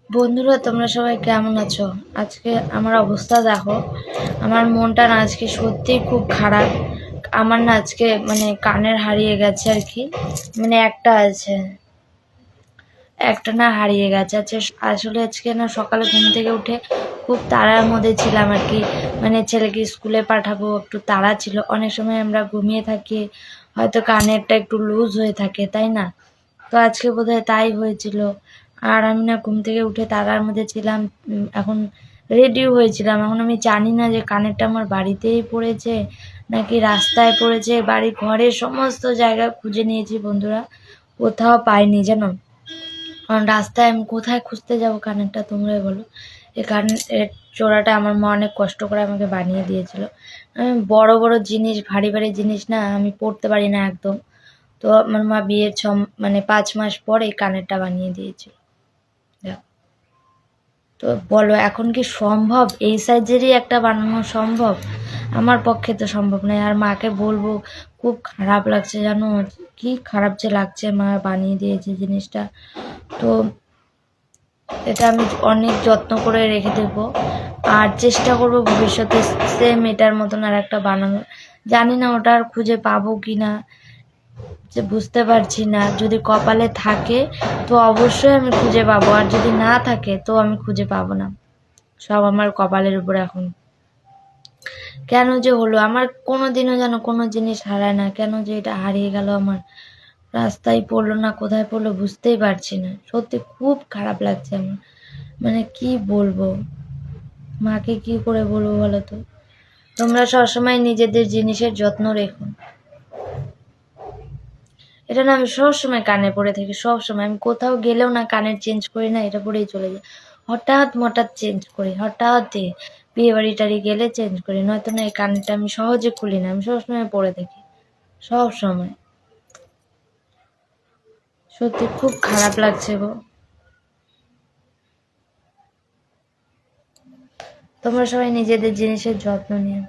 বন্ধুরা, তোমরা সবাই কেমন আছো? আজকে আমার অবস্থা দেখো। আমার মনটা না আজকে সত্যিই খুব খারাপ। আমার না আজকে কানের হারিয়ে গেছে আর কি। একটা আছে, একটা না হারিয়ে গেছে। আসলে আজকে না সকালে ঘুম থেকে উঠে খুব তাড়ার মধ্যে ছিলাম আর কি। ছেলেকে স্কুলে পাঠাবো, একটু তাড়া ছিল। অনেক সময় আমরা ঘুমিয়ে থাকি, হয়তো কানেরটা একটু লুজ হয়ে থাকে, তাই না? তো আজকে বোধহয় তাই হয়েছিল। আর আমি না ঘুম থেকে উঠে তাড়ার মধ্যে ছিলাম। এখন রেডিও হয়েছিলাম। এখন আমি জানি না যে কানেরটা আমার বাড়িতেই পড়েছে নাকি রাস্তায় পড়েছে। বাড়ি ঘরের সমস্ত জায়গায় খুঁজে নিয়েছি বন্ধুরা, কোথাও পাইনি জানো। কারণ রাস্তায় আমি কোথায় খুঁজতে যাব কানেরটা, তোমরাই বলো। এই কানের চোরাটা আমার মা অনেক কষ্ট করে আমাকে বানিয়ে দিয়েছিল। আমি বড় বড় জিনিস, ভারী ভারী জিনিস না আমি পড়তে পারি না একদম। তো আমার মা বিয়ের 5 মাস পরে এই কানেরটা বানিয়ে দিয়েছিল। দেখো, তো বলো এখন কি সম্ভব এই সাইজেরই একটা বানানো সম্ভব? আমার পক্ষে তো সম্ভব নয়। আর মাকে বলবো, খুব খারাপ লাগছে জানো, কি খারাপ যে লাগছে। মা বানিয়ে দিয়েছে জিনিসটা। তো এটা আমি অনেক যত্ন করে রেখে দেবো, আর চেষ্টা করব ভবিষ্যতে সেম এটার মতন আর একটা বানানোর। জানি না ওটা আর খুঁজে পাবো কি না, যে বুঝতে পারছি না। যদি কপালে থাকে তো অবশ্যই আমি খুঁজে পাবো, আর যদি না থাকে তো আমি খুঁজে পাবো না। সব আমার কপালের উপর এখন। কেন যে হলো, আমার কোনোদিনও যেন কোনো জিনিস হারায় না, কেন যে এটা হারিয়ে গেল আমার। রাস্তায় পড়লো না কোথায় পড়লো বুঝতেই পারছি না। সত্যি খুব খারাপ লাগছে আমার। কি বলবো, মাকে কি করে বলবো বলো তো? তোমরা সবসময় নিজেদের জিনিসের যত্ন রেখো। এটা না আমি সবসময় কানে পরে থাকি, সবসময়। আমি কোথাও গেলেও না কানের চেঞ্জ করি না, এটা পরেই চলে যাই। হঠাৎ চেঞ্জ করি, হঠাৎই বিয়ে বাড়ি টাড়ি গেলে চেঞ্জ করি, নয়তো না এই কানেরটা আমি সহজে খুলি না। আমি সবসময় পরে থাকি, সব সময়। সত্যি খুব খারাপ লাগছে গো। তোমরা সবাই নিজেদের জিনিসের যত্ন নিও।